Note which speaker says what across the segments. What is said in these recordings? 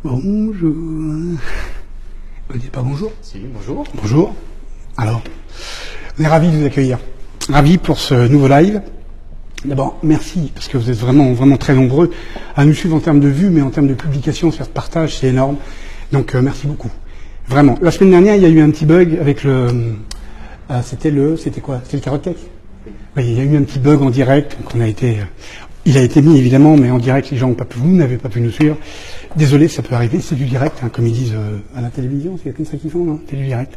Speaker 1: Bonjour. Vous dites pas bonjour?
Speaker 2: Si, bonjour.
Speaker 1: Bonjour. Alors, on est ravis de vous accueillir. Ravis pour ce nouveau live. D'abord, merci, parce que vous êtes vraiment très nombreux à nous suivre en termes de vues, mais en termes de publication, faire de partage, c'est énorme. Donc, merci beaucoup. Vraiment. La semaine dernière, il y a eu un petit bug avec le... c'était quoi? C'était le Carrot Cake? Oui, il y a eu un petit bug en direct, donc il a été mis évidemment, mais en direct, les gens n'ont pas pu, vous n'avez pas pu nous suivre. Désolé, ça peut arriver, c'est du direct, hein, comme ils disent à la télévision, c'est comme ça qu'ils font, non? C'est du direct.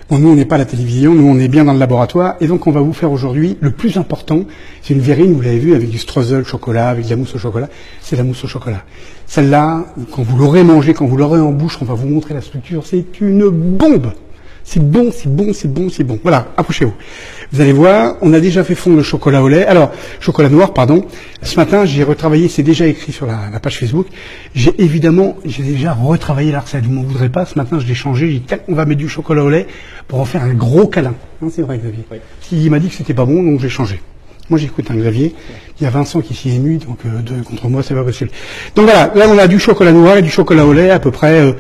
Speaker 1: Bon, nous, on n'est pas à la télévision, nous, on est bien dans le laboratoire, et donc on va vous faire aujourd'hui, le plus important, c'est une verrine, vous l'avez vu, avec du streusel chocolat, avec de la mousse au chocolat, c'est la mousse au chocolat. Celle-là, quand vous l'aurez mangée, quand vous l'aurez en bouche, on va vous montrer la structure, c'est une bombe! C'est bon, c'est bon, c'est bon, c'est bon. Voilà, approchez-vous. Vous allez voir, on a déjà fait fondre le chocolat au lait. Alors, chocolat noir, pardon. Ce matin, j'ai retravaillé, c'est déjà écrit sur la page Facebook. J'ai déjà retravaillé la recette. Vous m'en voudrez pas. Ce matin, je l'ai changé. J'ai dit, tiens, on va mettre du chocolat au lait pour en faire un gros câlin. Hein, c'est vrai, Xavier. Oui. Il m'a dit que c'était pas bon, donc j'ai changé. Moi, j'écoute, hein, Xavier. Il y a Vincent qui s'y est ému, donc contre moi, c'est pas possible. Donc voilà, là, on a du chocolat noir et du chocolat au lait, à peu près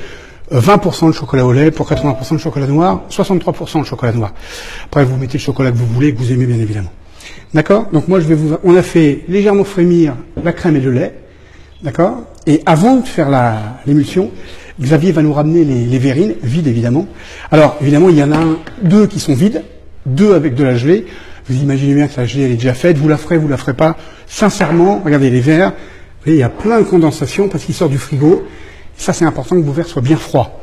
Speaker 1: 20% de chocolat au lait pour 80% de chocolat noir, 63% de chocolat noir. Après, vous mettez le chocolat que vous voulez, que vous aimez bien évidemment. D'accord? Donc moi, on a fait légèrement frémir la crème et le lait. D'accord? Et avant de faire l'émulsion, Xavier va nous ramener les verrines, vides évidemment. Alors, évidemment, il y en a deux qui sont vides, deux avec de la gelée. Vous imaginez bien que la gelée, elle est déjà faite. Vous la ferez pas. Sincèrement, regardez les verres. Vous voyez, il y a plein de condensation parce qu'il sort du frigo. Ça, c'est important que vos verres soient bien froids.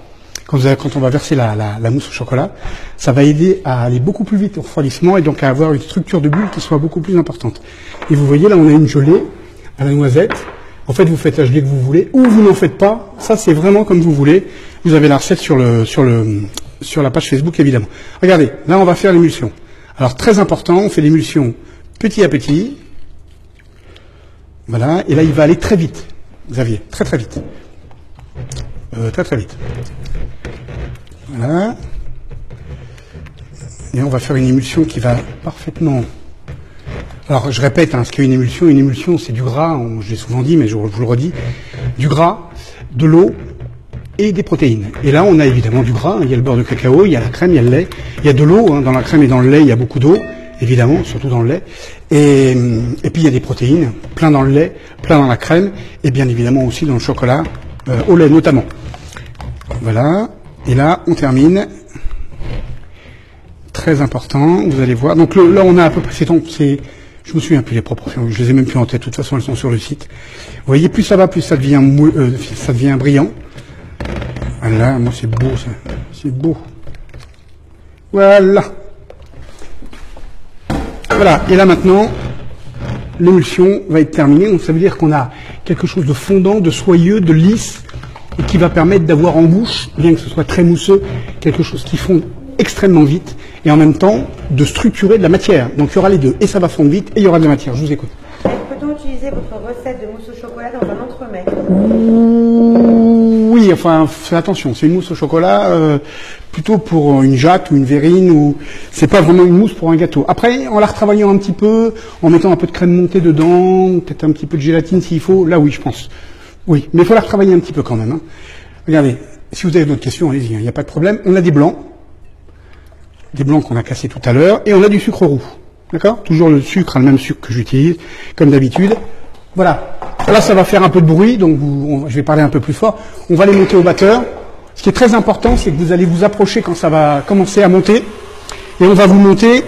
Speaker 1: Quand on va verser la mousse au chocolat, ça va aider à aller beaucoup plus vite au refroidissement et donc à avoir une structure de bulle qui soit beaucoup plus importante. Et vous voyez, là, on a une gelée à la noisette. En fait, vous faites la gelée que vous voulez ou vous n'en faites pas. Ça, c'est vraiment comme vous voulez. Vous avez la recette sur la page Facebook, évidemment. Regardez, là, on va faire l'émulsion. Alors, très important, on fait l'émulsion petit à petit. Voilà. Et là, il va aller très vite, Xavier. Très, très vite. Très vite. Voilà. Et on va faire une émulsion qui va parfaitement... Alors, je répète, hein, ce qu'est une émulsion, c'est du gras, je l'ai souvent dit, mais je vous le redis, du gras, de l'eau et des protéines. Et là, on a évidemment du gras, il y a le beurre de cacao, il y a la crème, il y a le lait, il y a de l'eau, hein, dans la crème et dans le lait, il y a beaucoup d'eau, évidemment, surtout dans le lait. Et puis, il y a des protéines, plein dans le lait, plein dans la crème, et bien évidemment aussi dans le chocolat, au lait notamment. Voilà, et là on termine. Très important, vous allez voir. Donc là on a à peu près, je me souviens plus les proportions, je les ai même plus en tête, de toute façon elles sont sur le site. Vous voyez, plus ça va, plus ça devient brillant. Voilà, moi c'est beau ça, c'est beau. Voilà. Voilà, et là maintenant, l'émulsion va être terminée, donc ça veut dire qu'on a quelque chose de fondant, de soyeux, de lisse, et qui va permettre d'avoir en bouche, bien que ce soit très mousseux, quelque chose qui fond extrêmement vite, et en même temps de structurer de la matière. Donc il y aura les deux, et ça va fondre vite, et il y aura de la matière. Je vous écoute.
Speaker 3: Peut-on utiliser votre recette de mousse au chocolat dans un entremets?
Speaker 1: Oui, enfin, faites attention, c'est une mousse au chocolat plutôt pour une jatte ou une verrine, ou c'est pas vraiment une mousse pour un gâteau. Après, en la retravaillant un petit peu, en mettant un peu de crème montée dedans, peut-être un petit peu de gélatine s'il faut, là oui, je pense. Oui, mais il faut la retravailler un petit peu quand même. Hein. Regardez, si vous avez d'autres questions, allez-y, il n'y a pas de problème. On a des blancs qu'on a cassés tout à l'heure, et on a du sucre roux. D'accord? Toujours le sucre, le même sucre que j'utilise, comme d'habitude. Voilà. Là, ça va faire un peu de bruit, donc je vais parler un peu plus fort. On va les monter au batteur. Ce qui est très important, c'est que vous allez vous approcher quand ça va commencer à monter, et on va vous montrer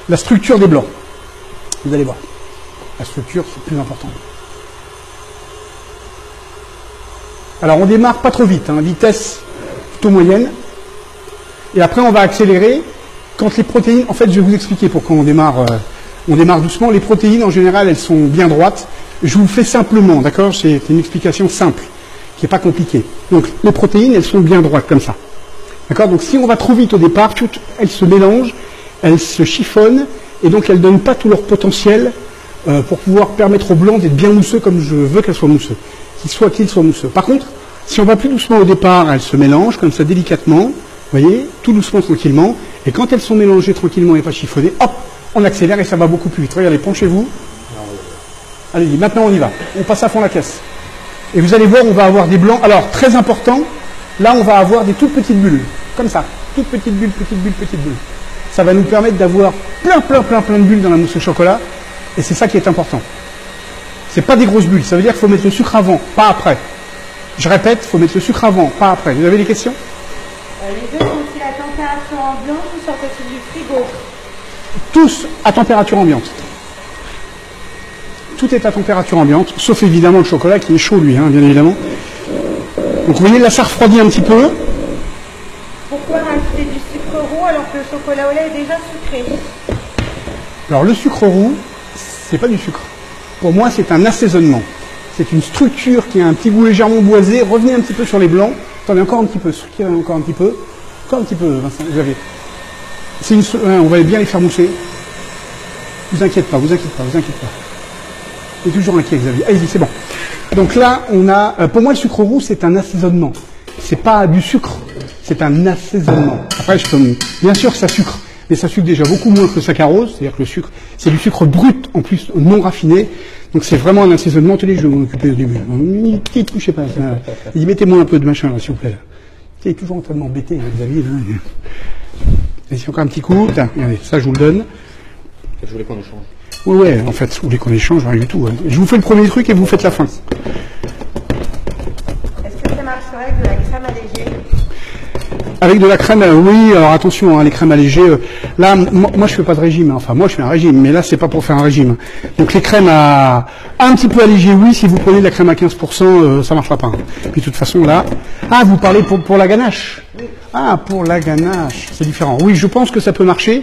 Speaker 1: la structure des blancs. Vous allez voir. La structure, c'est plus important. Alors, on démarre pas trop vite, hein, vitesse plutôt moyenne. Et après, on va accélérer quand les protéines... En fait, je vais vous expliquer pourquoi on démarre doucement. Les protéines, en général, elles sont bien droites. Je vous le fais simplement, d'accord? C'est une explication simple, qui n'est pas compliquée. Donc, les protéines, elles sont bien droites, comme ça. D'accord? Donc, si on va trop vite au départ, elles se mélangent, elles se chiffonnent, et donc elles ne donnent pas tout leur potentiel pour pouvoir permettre au blanc d'être bien mousseux comme je veux qu'elle soit mousseux, qu'il soit mousseux. Par contre, si on va plus doucement au départ, elles se mélangent comme ça délicatement, vous voyez, tout doucement, tranquillement, et quand elles sont mélangées tranquillement et pas chiffonnées, hop, on accélère et ça va beaucoup plus vite. Regardez, penchez-vous. Allez-y, maintenant on y va. On passe à fond la caisse. Et vous allez voir, on va avoir des blancs. Alors, très important, là, on va avoir des toutes petites bulles. Comme ça. Toutes petites bulles, petites bulles, petites bulles. Ça va nous permettre d'avoir plein de bulles dans la mousse au chocolat. Et c'est ça qui est important. C'est pas des grosses bulles. Ça veut dire qu'il faut mettre le sucre avant, pas après. Je répète, il faut mettre le sucre avant, pas après. Vous avez des questions?
Speaker 3: Les œufs sont-ils à température ambiante ou sortent-ils du frigo?
Speaker 1: Tous à température ambiante. Tout est à température ambiante, sauf évidemment le chocolat qui est chaud lui, hein, bien évidemment. Donc vous voyez, là ça refroidit un petit peu.
Speaker 3: Pourquoi rajouter du sucre roux alors que le chocolat au lait est déjà sucré?
Speaker 1: Alors le sucre roux, c'est pas du sucre. Pour moi, c'est un assaisonnement. C'est une structure qui a un petit goût légèrement boisé. Revenez un petit peu sur les blancs. Attendez, encore un petit peu. Structurez encore un petit peu. Encore un petit peu, Vincent. On va bien les faire mousser. Vous inquiétez pas, vous inquiétez pas, vous inquiétez pas. Vous êtes toujours inquiet, Xavier. Allez-y, c'est bon. Donc là, on a... pour moi, le sucre roux, c'est un assaisonnement. C'est pas du sucre. C'est un assaisonnement. Après, bien sûr, ça sucre. Mais ça sucre déjà beaucoup moins que le saccharose, c'est-à-dire que le sucre, c'est du sucre brut, en plus non raffiné, donc c'est vraiment un assaisonnement. Tenez, je vais m'en occuper au début. Ne touchez pas. Il dit, mettez-moi un peu de machin, là, s'il vous plaît. Là. Il est toujours en train de m'embêter, Xavier. Ici, encore un petit coup. Tiens, regardez, ça, je vous le donne.
Speaker 2: Je voulais qu'on échange.
Speaker 1: Oui, ouais, en fait, vous voulez qu'on échange, rien du tout. Hein. Je vous fais le premier truc et vous faites la fin.
Speaker 3: Est-ce que ça marcherait avec de la crème allégée?
Speaker 1: Avec de la crème, oui, alors attention, hein, les crèmes allégées, là, moi je fais pas de régime, hein. Enfin moi je fais un régime, mais là c'est pas pour faire un régime. Donc les crèmes à un petit peu allégées, oui, si vous prenez de la crème à 15%, ça marchera pas. Hein. Puis de toute façon là, vous parlez pour la ganache. Ah, pour la ganache, c'est différent. Oui, je pense que ça peut marcher,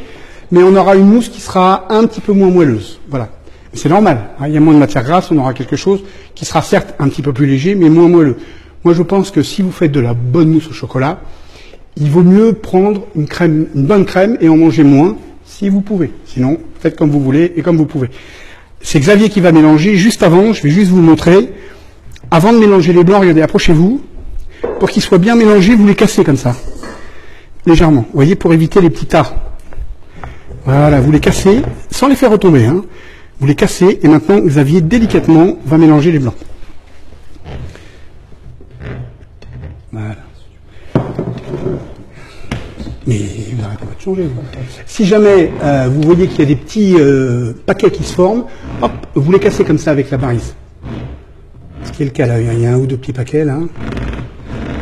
Speaker 1: mais on aura une mousse qui sera un petit peu moins moelleuse, voilà. C'est normal, hein, il y a moins de matière grasse, on aura quelque chose qui sera certes un petit peu plus léger, mais moins moelleux. Moi je pense que si vous faites de la bonne mousse au chocolat, il vaut mieux prendre une bonne crème et en manger moins, si vous pouvez. Sinon, faites comme vous voulez et comme vous pouvez. C'est Xavier qui va mélanger. Juste avant, je vais juste vous montrer. Avant de mélanger les blancs, regardez, approchez-vous. Pour qu'ils soient bien mélangés, vous les cassez comme ça. Légèrement. Vous voyez, pour éviter les petits tas. Voilà, vous les cassez, sans les faire retomber. Hein. Vous les cassez, et maintenant, Xavier, délicatement, va mélanger les blancs. Voilà. Mais vous n'arrêtez pas de changer. Vous. Si jamais vous voyez qu'il y a des petits paquets qui se forment, hop, vous les cassez comme ça avec la barise. Ce qui est le cas là, il y a un ou deux petits paquets là.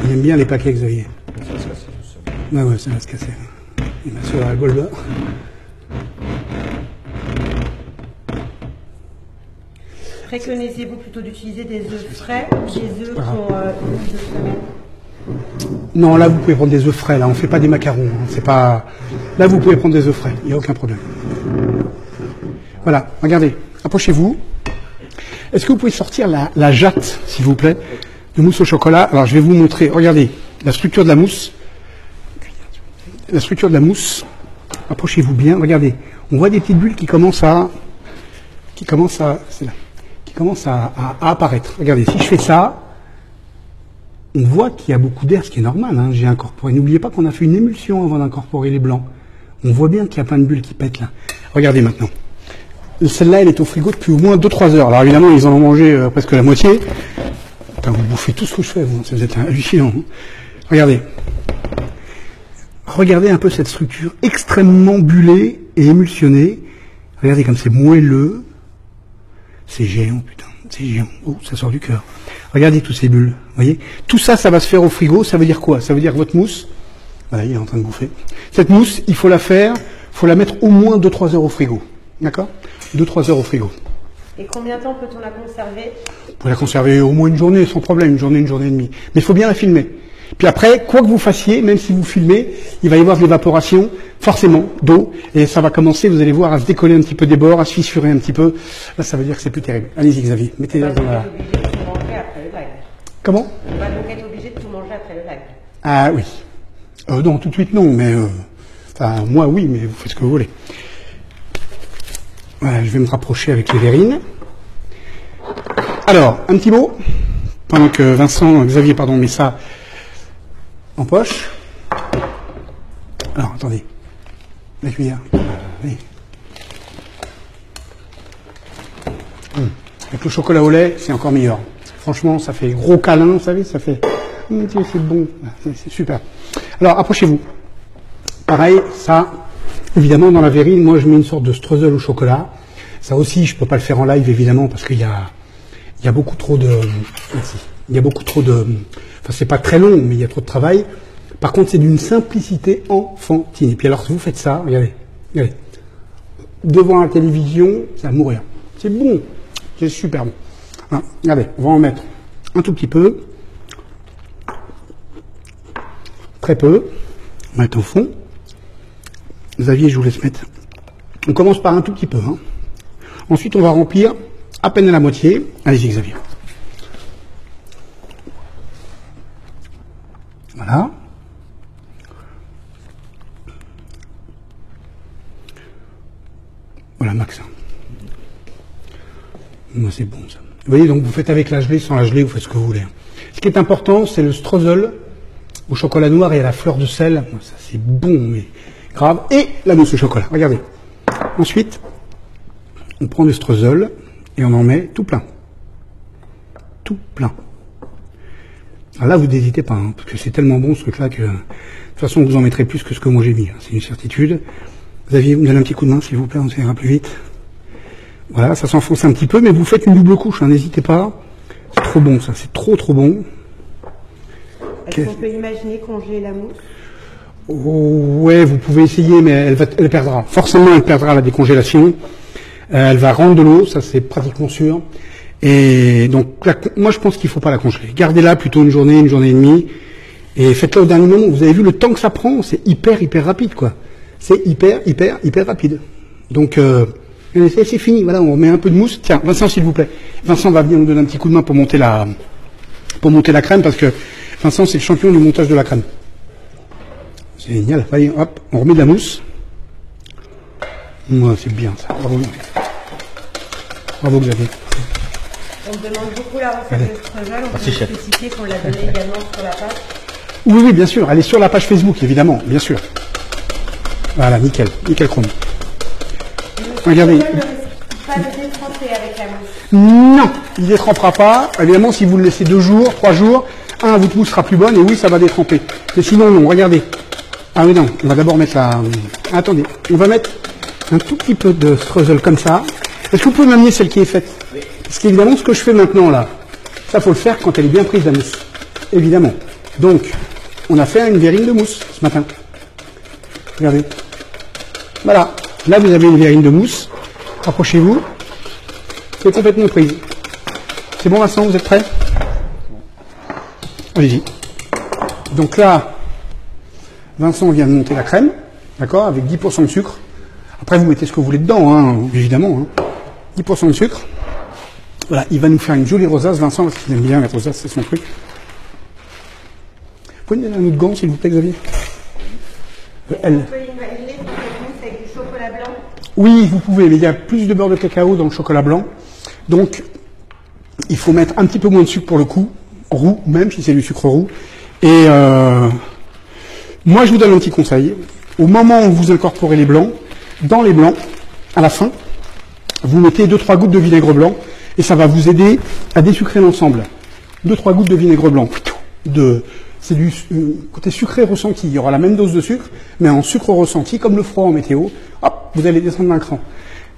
Speaker 1: Il aime bien les paquets, Xavier. Ça va se casser tout seul. Ouais, ça va se casser. Et ma soeur, elle bol bas.
Speaker 3: Préconisez-vous plutôt d'utiliser des œufs frais ou des œufs qui ont une bout de semaine?
Speaker 1: Non, là, vous pouvez prendre des œufs frais. Là, on ne fait pas des macarons. Hein. C'est pas. Là, vous pouvez prendre des œufs frais. Il n'y a aucun problème. Voilà. Regardez. Approchez-vous. Est-ce que vous pouvez sortir la jatte, s'il vous plaît, de mousse au chocolat? Alors, je vais vous montrer. Regardez la structure de la mousse. La structure de la mousse. Approchez-vous bien. Regardez. On voit des petites bulles qui commencent à apparaître. Regardez. Si je fais ça. On voit qu'il y a beaucoup d'air, ce qui est normal. Hein, j'ai incorporé. N'oubliez pas qu'on a fait une émulsion avant d'incorporer les blancs. On voit bien qu'il y a plein de bulles qui pètent là. Regardez maintenant. Celle-là, elle est au frigo depuis au moins 2-3 heures. Alors évidemment, ils en ont mangé presque la moitié. Putain, vous bouffez tout ce que je fais, vous. Vous êtes hallucinant. Hein. Regardez. Regardez un peu cette structure extrêmement bullée et émulsionnée. Regardez comme c'est moelleux. C'est géant, putain. C'est géant. Oh, ça sort du cœur. Regardez toutes ces bulles, voyez. Tout ça, ça va se faire au frigo. Ça veut dire quoi? Ça veut dire que votre mousse, voilà, il est en train de bouffer. Cette mousse, il faut la mettre au moins 2-3 heures au frigo. D'accord? 2-3 heures au frigo.
Speaker 3: Et combien de temps peut-on la conserver?
Speaker 1: Vous pouvez la conserver au moins une journée, sans problème, une journée et demie. Mais il faut bien la filmer. Puis après, quoi que vous fassiez, même si vous filmez, il va y avoir de l'évaporation, forcément, d'eau, et ça va commencer, vous allez voir, à se décoller un petit peu des bords, à se fissurer un petit peu. Là, ça veut dire que c'est plus terrible. Allez-y, Xavier, mettez-la dans la... Comment?
Speaker 3: On va donc être obligé de tout manger après le live.
Speaker 1: Ah oui. Non, tout de suite non, mais... Enfin, moi oui, mais vous faites ce que vous voulez. Voilà, je vais me rapprocher avec les verrines. Alors, un petit mot, pendant que Xavier, met ça en poche. Alors, attendez. La cuillère. Allez. Avec le chocolat au lait, c'est encore meilleur. Franchement, ça fait gros câlin, vous savez, ça fait... C'est bon, c'est super. Alors, approchez-vous. Pareil, ça, évidemment, dans la verrine, moi, je mets une sorte de streusel au chocolat. Ça aussi, je peux pas le faire en live, évidemment, parce qu'il y a beaucoup trop de... Merci. Il y a beaucoup trop de... Enfin, c'est pas très long, mais il y a trop de travail. Par contre, c'est d'une simplicité enfantine. Et puis alors, si vous faites ça, regardez, regardez. Devant la télévision, ça va mourir. C'est bon. C'est super bon. Hein, regardez, on va en mettre un tout petit peu. Très peu. On va mettre au fond. Xavier, je vous laisse mettre. On commence par un tout petit peu. Hein. Ensuite, on va remplir à peine à la moitié. Allez-y, Xavier. Voilà. Voilà, Max. Moi, c'est bon, ça. Vous voyez, donc vous faites avec la gelée, sans la gelée, vous faites ce que vous voulez. Ce qui est important, c'est le streusel au chocolat noir et à la fleur de sel. Ça, c'est bon, mais grave. Et la mousse au chocolat. Regardez. Ensuite, on prend le streusel et on en met tout plein. Tout plein. Alors là, vous n'hésitez pas, hein, parce que c'est tellement bon ce truc-là que, de toute façon, vous en mettrez plus que ce que moi j'ai mis. Hein, c'est une certitude. Xavier, vous me donnez un petit coup de main, s'il vous plaît, on ira plus vite. Voilà, ça s'enfonce un petit peu, mais vous faites une double couche, hein, n'hésitez pas. C'est trop bon, ça, c'est trop bon.
Speaker 3: Est-ce qu'on peut imaginer congeler la mousse?
Speaker 1: Oh, ouais, vous pouvez essayer, mais elle perdra. Forcément, elle perdra la décongélation. Elle va rendre de l'eau, ça c'est pratiquement sûr. Et donc, moi je pense qu'il ne faut pas la congeler. Gardez-la plutôt une journée et demie. Et faites-la au dernier moment. Vous avez vu le temps que ça prend, c'est hyper rapide, quoi. C'est hyper rapide. Donc, c'est fini. Voilà, on met un peu de mousse. Tiens, Vincent, s'il vous plaît. Vincent va venir nous donner un petit coup de main pour monter la crème, parce que Vincent, c'est le champion du montage de la crème. C'est génial. Allez, hop, on remet de la mousse. Ouais, c'est bien ça. Bravo. Bravo, Xavier.
Speaker 3: On me demande beaucoup la recette de streusel. On peut spécifier qu'on l'a donnée également sur la page.
Speaker 1: Oui, bien sûr. Elle est sur la page Facebook, évidemment, bien sûr. Voilà, nickel chrome. Regardez.
Speaker 3: Pas le détremper avec la mousse.
Speaker 1: Non, il ne détrempera pas. Évidemment, si vous le laissez 2 jours, 3 jours, votre mousse sera plus bonne et oui, ça va détremper. Mais sinon, non, regardez. Ah oui, non, on va d'abord mettre la... Attendez, on va mettre un tout petit peu de streusel comme ça. Est-ce que vous pouvez m'amener celle qui est faite? Parce qu'évidemment, ce que je fais maintenant, là, ça, faut le faire quand elle est bien prise, la mousse. Évidemment. Donc, on a fait une verrine de mousse ce matin. Regardez. Voilà. Là, vous avez une verrine de mousse. Rapprochez-vous. C'est complètement prise. C'est bon, Vincent, vous êtes prêts? Allez-y. Donc là, Vincent vient de monter la crème, d'accord, avec 10% de sucre. Après, vous mettez ce que vous voulez dedans, hein, évidemment. Hein. 10% de sucre. Voilà, il va nous faire une jolie rosace, Vincent, parce qu'il aime bien la rosace, c'est son truc. Vous pouvez me donner un autre gant, s'il vous plaît, Xavier? Elle.
Speaker 3: On peut imaginer cette mousse avec du chocolat blanc.
Speaker 1: Oui, vous pouvez, mais il y a plus de beurre de cacao dans le chocolat blanc. Donc, il faut mettre un petit peu moins de sucre pour le coup, roux, même si c'est du sucre roux. Et moi, je vous donne un petit conseil. Au moment où vous incorporez les blancs, dans les blancs, à la fin, vous mettez 2-3 gouttes de vinaigre blanc et ça va vous aider à désucrer l'ensemble. 2-3 gouttes de vinaigre blanc. C'est du côté sucré ressenti. Il y aura la même dose de sucre, mais en sucre ressenti, comme le froid en météo. Hop, vous allez descendre d'un cran.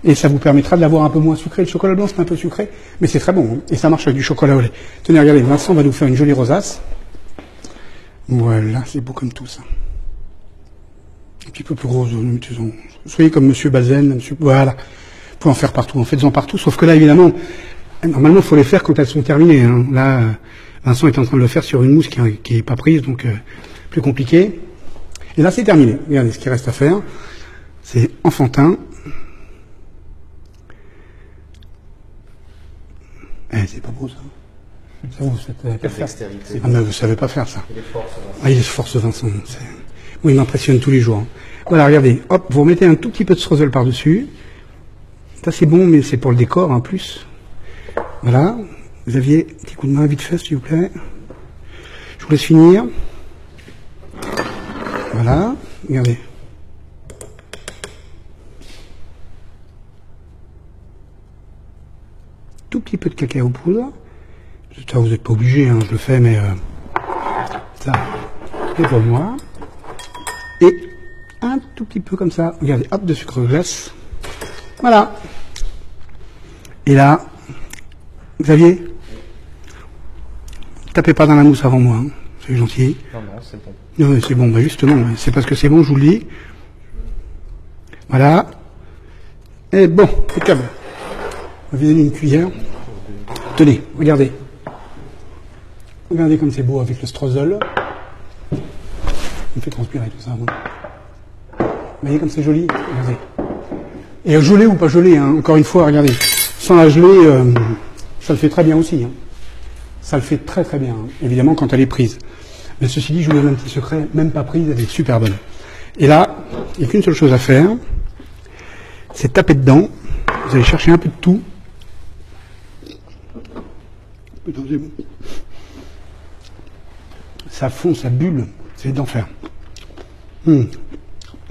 Speaker 1: Et ça vous permettra de l'avoir un peu moins sucré. Le chocolat blanc, c'est un peu sucré, mais c'est très bon. Hein, et ça marche avec du chocolat au lait. Tenez, regardez, Vincent va nous faire une jolie rosace. Voilà, c'est beau comme tout ça. Un petit peu plus gros. Soyez comme Monsieur Bazen. Voilà. Vous pouvez en faire partout. En faites-en partout. Sauf que là, évidemment, normalement, il faut les faire quand elles sont terminées. Hein. Là, Vincent est en train de le faire sur une mousse qui est pas prise, donc plus compliqué. Et là, c'est terminé. Regardez, ce qu'il reste à faire, c'est enfantin. C'est pas beau ça. Ça vous savez pas faire. Ah mais vous savez pas faire ça. Il est fort ce Vincent. Moi, il m'impressionne tous les jours. Hein. Voilà, regardez. Hop, vous remettez un tout petit peu de streusel par-dessus. Ça c'est bon, mais c'est pour le décor en plus. Voilà. Xavier, petit coup de main vite fait, s'il vous plaît. Je vous laisse finir. Voilà. Regardez. Tout petit peu de cacao poudre. Ça, vous n'êtes pas obligé, hein, je le fais, mais ça, c'est pour moi. Et un tout petit peu comme ça. Regardez, hop, de sucre glace. Voilà. Et là, Xavier, tapez pas dans la mousse avant moi, hein. C'est gentil.
Speaker 2: Non, non, c'est bon.
Speaker 1: Non, c'est bon, bah justement, c'est parce que c'est bon, je vous le dis. Voilà. Et bon, impeccable. On va vous donner une cuillère. Tenez, regardez. Regardez comme c'est beau avec le strozol. On fait transpirer tout ça. Bon. Vous voyez comme c'est joli? Regardez. Et gelé ou pas gelé, hein, encore une fois, regardez. Sans la geler, ça le fait très bien aussi. Hein. Ça le fait très très bien, hein, évidemment, quand elle est prise. Mais ceci dit, je vous donne un petit secret, même pas prise, elle est super bonne. Et là, il n'y a qu'une seule chose à faire, c'est taper dedans. Vous allez chercher un peu de tout. Putain, c'est bon. Ça fond, ça bulle, c'est d'enfer. Vous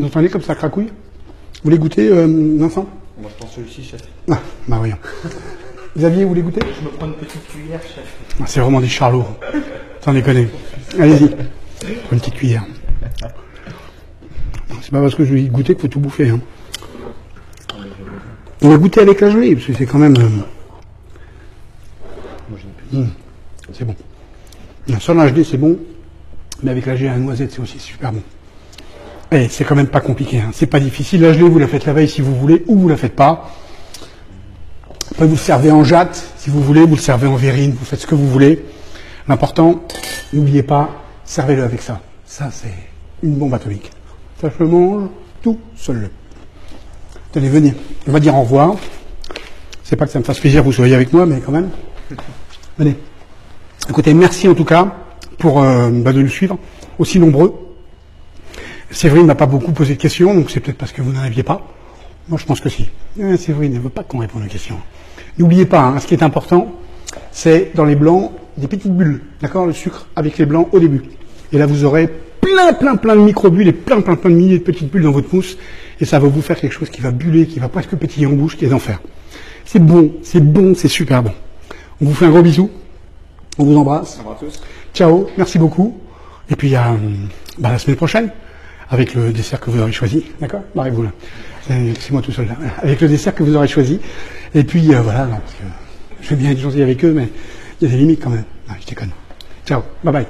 Speaker 1: entendez comme ça cracouille? Vous voulez goûter, Vincent?
Speaker 2: Moi, je pense celui-ci, chef.
Speaker 1: Ah, bah oui. Xavier, vous voulez goûter?
Speaker 2: Je me prends une petite cuillère, chef.
Speaker 1: Ah, c'est vraiment des charlots. Sans déconner. Allez-y. Une petite cuillère. C'est pas parce que je vais goûter qu'il faut tout bouffer. Hein. On va goûter avec la gelée, parce que c'est quand même... c'est bon. Sans la gelée, c'est bon. Mais avec la gelée à la noisette, c'est aussi super bon. Et c'est quand même pas compliqué. Hein. C'est pas difficile. La gelée, vous la faites la veille si vous voulez, ou vous la faites pas. Après, vous le servez en jatte, si vous voulez, vous le servez en verrine, vous faites ce que vous voulez. L'important, n'oubliez pas, servez-le avec ça. Ça, c'est une bombe atomique. Ça se mange tout seul. Tenez, venez. On va dire au revoir. C'est pas que ça me fasse plaisir que vous soyez avec moi, mais quand même. Venez. Écoutez, merci en tout cas pour de nous suivre, aussi nombreux. Séverine m'a pas beaucoup posé de questions, donc c'est peut-être parce que vous n'en aviez pas. Moi, je pense que si. Séverine ne veut pas qu'on réponde aux questions. N'oubliez pas, hein, ce qui est important, c'est dans les blancs, des petites bulles. D'accord? Le sucre avec les blancs au début. Et là, vous aurez plein de micro-bulles et plein de milliers de petites bulles dans votre mousse. Et ça va vous faire quelque chose qui va buller, qui va presque pétiller en bouche, qui est d'enfer. C'est bon, c'est super bon. On vous fait un gros bisou. On vous embrasse.
Speaker 2: Au revoir à tous.
Speaker 1: Ciao, merci beaucoup. Et puis, à la semaine prochaine, avec le dessert que vous aurez choisi. D'accord? Barrez-vous là. C'est moi tout seul là. Avec le dessert que vous aurez choisi. Et puis, voilà, non, parce que je vais bien être gentil avec eux, mais il y a des limites quand même. Non, je déconne. Ciao, bye bye.